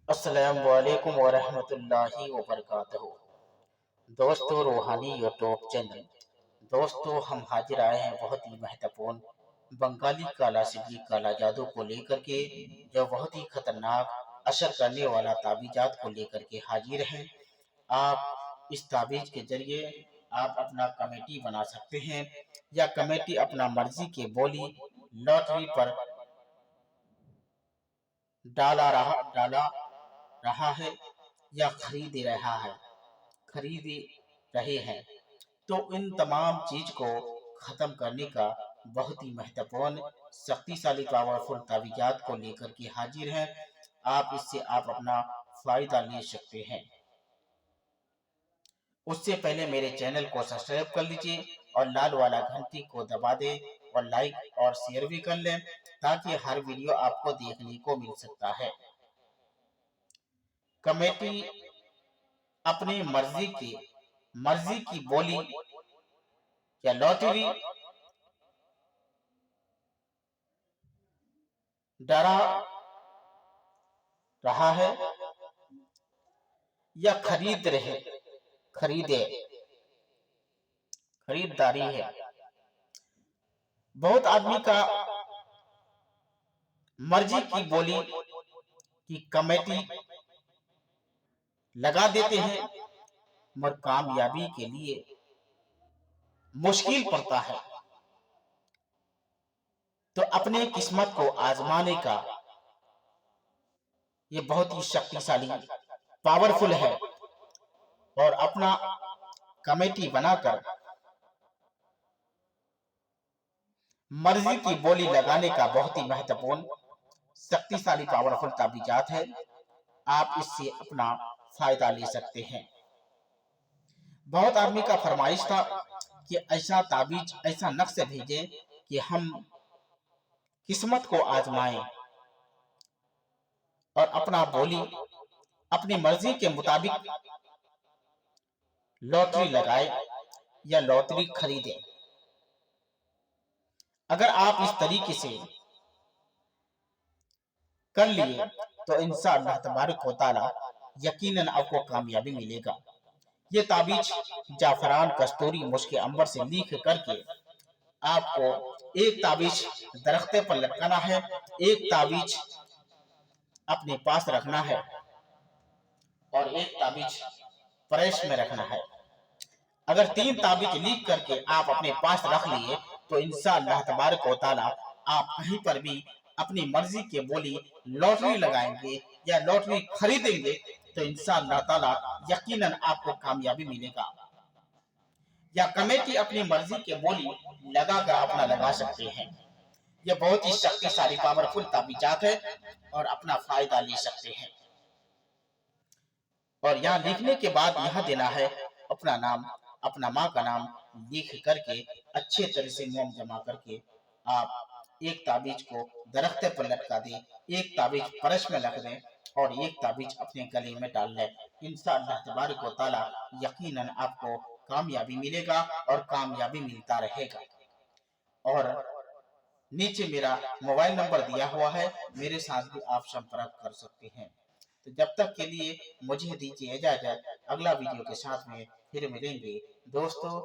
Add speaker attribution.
Speaker 1: अस्सलाम वालेकुम वरहमतुल्लाहि वबरकातुहू। दोस्तों, रूहानी यूट्यूब चैनल। दोस्तों, हम हाजिर आए हैं बहुत ही महत्वपूर्ण बंगाली काला सिद्दी काला जादू को लेकर के, जो बहुत ही खतरनाक असर करने वाला ताबीजात को लेकर के हाजिर हैं। आप इस ताबीज के जरिए आप अपना कमेटी बना सकते हैं, या कमेटी अपना मर्जी के बोली लॉटरी पर डाला रहा है या खरीद रहे हैं। तो इन तमाम चीज को खत्म करने का बहुत ही महत्वपूर्ण शक्तिशाली पावरफुल तावीज़ात को लेकर के हाजिर हैं। आप इससे आप अपना फायदा ले सकते हैं। उससे पहले मेरे चैनल को सब्सक्राइब कर लीजिए और लाल वाला घंटी को दबा दें और लाइक और शेयर भी कर लें, ताकि हर वीडियो आपको देखने को मिल सकता है। कमेटी अपनी मर्जी की बोली या लॉटरी डरा रहा है या खरीदे खरीदारी है। बहुत आदमी का मर्जी की बोली की कमेटी लगा देते हैं, मगर कामयाबी के लिए मुश्किल पड़ता है। तो अपने किस्मत को आजमाने का ये बहुत ही शक्तिशाली पावरफुल है, और अपना कमेटी बनाकर मर्जी की बोली लगाने का बहुत ही महत्वपूर्ण शक्तिशाली पावरफुल ताबीजात है। आप इससे अपना फायदा ले सकते हैं। बहुत आदमी का फरमाइश था कि ऐसा ताबीज ऐसा नक्श भेजे कि हम किस्मत को आजमाएं और अपना बोली अपनी मर्जी के मुताबिक लॉटरी लगाए या लॉटरी खरीदे। अगर आप इस तरीके से कर लिए तो इंशाअल्लाह तबारक व तआला यकीनन आपको कामयाबी मिलेगा। ये ताबीज जाफरान कस्तूरी मुश्क अंबर से लिख करके आपको एक ताबीज दरख्ते पर लटकाना है, एक ताबीज अपने पास रखना है और एक ताबीज प्रेस में रखना है। अगर 3 ताबीज लिख करके आप अपने पास रख लिए तो इंशाअल्लाह तबारक व तआला आप कहीं पर भी अपनी मर्जी के बोली लॉटरी लगाएंगे या लॉटरी खरीदेंगे तो इंशाअल्लाह ताला यकीनन आपको कामयाबी मिलेगा। या कमेटी अपनी मर्जी के बोली लगाकर अपना लगा सकते हैं। यह बहुत ही शक्तिशाली पावरफुल ताबीजात है और अपना फायदा ले सकते हैं। और यहाँ लिखने के बाद यहाँ देना है अपना नाम, अपना माँ का नाम लिख करके अच्छे तरह से मोम जमा करके आप एक ताबीज को दरख्ते पर लटका दें, एक ताबीज परस में रख दें और एक ताबीज अपने गले में डाल लें। इंशाअल्लाह तबारक व तआला यकीनन आपको कामयाबी मिलेगा और कामयाबी मिलता रहेगा। और नीचे मेरा मोबाइल नंबर दिया हुआ है, मेरे साथ भी आप संपर्क कर सकते हैं। तो जब तक के लिए मुझे दीजिए इजाजत, अगला वीडियो के साथ में फिर मिलेंगे दोस्तों।